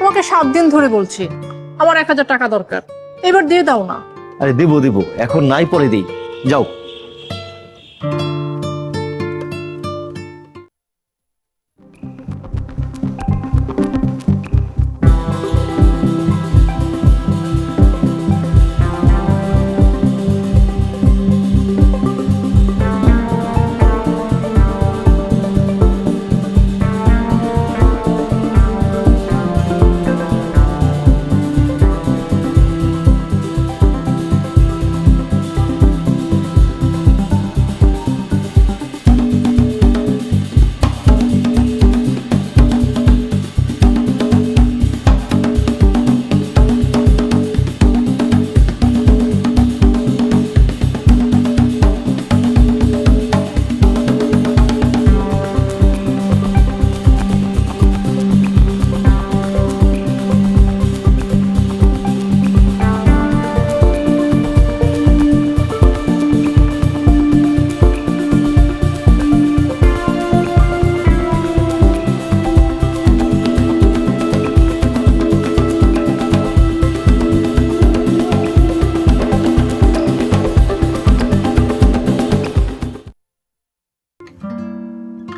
তোমাকে 7 দিন ধরে বলছি আমার 1000 টাকা দরকার, এবার দিয়ে দাও না। আরে দিব দিব, এখন নাই পরে দিই, যাও।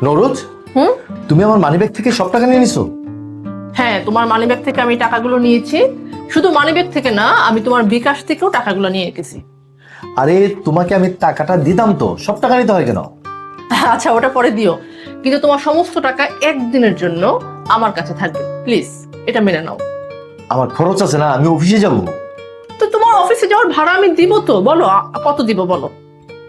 নরুজ, তুমি আমার মানিব্যাগ থেকে সব টাকা নিয়ে নিছো? হ্যাঁ, তোমার মানিব্যাগ থেকে আমি টাকাগুলো নিয়েছি। শুধু মানিব্যাগ থেকে না, আমি তোমার বিকাশ থেকেও টাকাগুলো নিয়ে গেছি। আরে তোমাকে আমি টাকাটা দিতাম তো, সব টাকা নিতে হয় কেন? আচ্ছা, ওটা পরে দিও, কিন্তু তোমার সমস্ত টাকা একদিনের জন্য আমার কাছে থাকবে। প্লিজ এটা মেনে নাও। আমার খরচ আছে না, আমি অফিসে যাব। তো তোমার অফিসে যাওয়ার ভাড়া আমি দিব তো, বলো কত দিব বলো।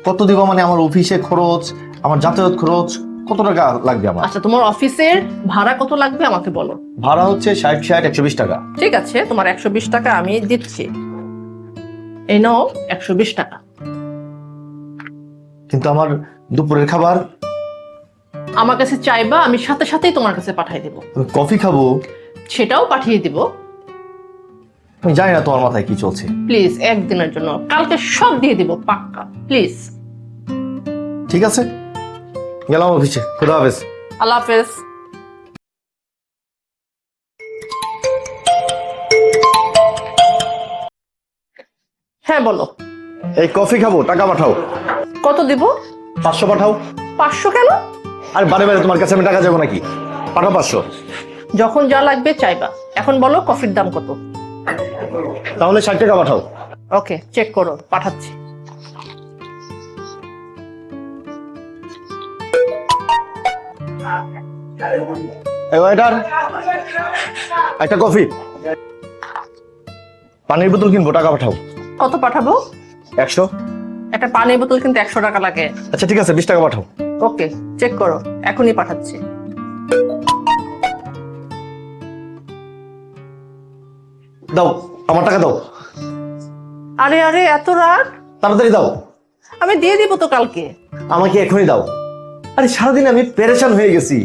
কত দিব মানে? আমার অফিসে খরচ, আমার যাতায়াত খরচ, কত টাকা লাগবে আমার? আচ্ছা, তোমার অফিসের ভাড়া কত লাগবে আমাকে বলো। ভাড়া হচ্ছে 60 120 টাকা। ঠিক আছে, তোমার 120 টাকা আমি দিচ্ছি। এই নাও 120 টাকা। কিন্তু আমার দুপুরের খাবার? আমার কাছে চাইবা, আমি সাথে সাথেই তোমার কাছে পাঠিয়ে দিব। কফি খাবো, সেটাও পাঠিয়ে দিব। আমি জানি না তোমার মাথায় কি চলছে। প্লিজ একদিনের জন্য, কালকে সব দিয়ে দিব পাক্কা, প্লিজ। ঠিক আছে, গেলাম অফিসে। খুদা হাফেজ। আল্লাহ হাফেজ। হ্যাঁ বলো। এই কফি খাবো, টাকা পাঠাও। কত দিব? 500 পাঠাও। 500 কেন? আর বারে বারে তোমার কাছে আমি টাকা যাবো নাকি? পাঠাও 500। যখন যা লাগবে চাইবা। এখন বলো কফির দাম কত? তাহলে 60 টাকা পাঠাও। ওকে, চেক করো, পাঠাচ্ছি। এই ওয়েটার, একটা কফি। পানির বোতল কিনবো, টাকা পাঠাও। কত পাঠাবো? 100। একটা পানির বোতল কিন্তু 100 টাকা লাগে। আচ্ছা ঠিক আছে, 20 টাকা পাঠাও। ওকে, চেক করো, এখনই পাঠাচ্ছি। দাও, আমার টাকা দাও। আরে আরে, এত রাগ? তাড়াতাড়ি দাও। আমি দিয়ে দিব তো কালকে। আমাকে এখনই দাও। আরে সারাদিন আমি পেরেশান হয়ে গেছি,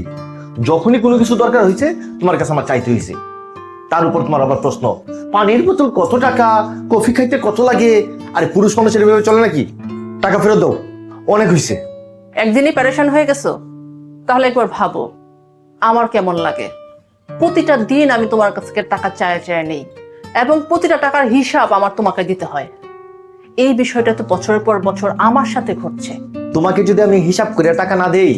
যখনই কোনো কিছু দরকার হয়েছে তোমার কাছে আমার চাইতে হয়েছে। তার উপর তোমার আবার প্রশ্ন, পানির বোতল কত টাকা, কফি খাইতে কত লাগে। আরে পুরুষ মানুষের এভাবে চলে নাকি? টাকা ফেরত দাও, অনেক হয়েছে। একদিনই প্যারেশান হয়ে গেছো? তাহলে একবার ভাবো আমার কেমন লাগে। প্রতিটা দিন আমি তোমার কাছ থেকে টাকা চায় চায় নেই, এবং প্রতিটা টাকার হিসাব আমার তোমাকে দিতে হয়। এই বিষয়টা তো বছরের পর বছর আমার সাথে ঘটছে। তোমাকে যদি আমি হিসাব করে টাকা না দেই,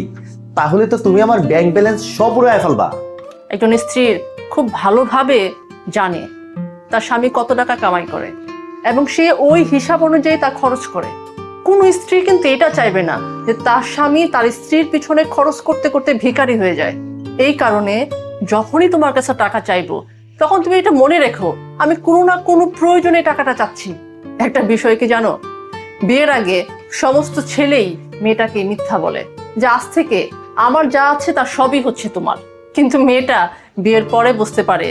তাহলে তো তুমি আমার ব্যাংক ব্যালেন্স সব উড়ায় ফেলবা। একজন স্ত্রী খুব ভালোভাবে জানে তার স্বামী কত টাকা কামাই করে, এবং সে ওই হিসাব অনুযায়ী তা খরচ করে। কোন স্ত্রী কিন্তু এটা চাইবে না যে তার স্বামী তার স্ত্রীর পিছনে খরচ করতে করতে ভিখারি হয়ে যায়। এই কারণে যখনই তোমার কাছে টাকা চাইবো, তখন তুমি এটা মনে রেখো আমি কোনো না কোনো প্রয়োজনে টাকাটা চাচ্ছি। একটা বিষয় কি জানো, বিয়ের আগে সমস্ত ছেলেই মেয়েটাকে মিথ্যা বলে যে আজ থেকে আমার যা আছে তা সবই হচ্ছে তোমার। কিন্তু মেয়েটা বিয়ের পরে বুঝতে পারে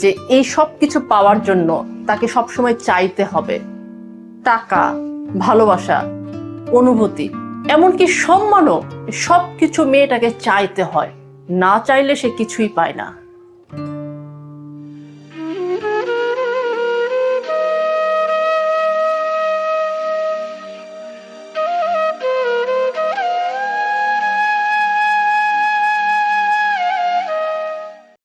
যে এই সব কিছু পাওয়ার জন্য তাকে সবসময় চাইতে হবে টাকা, ভালোবাসা, অনুভূতি, এমনকি সম্মানও। সবকিছু মেয়েটাকে চাইতে হয়, না চাইলে সে কিছুই পায় না।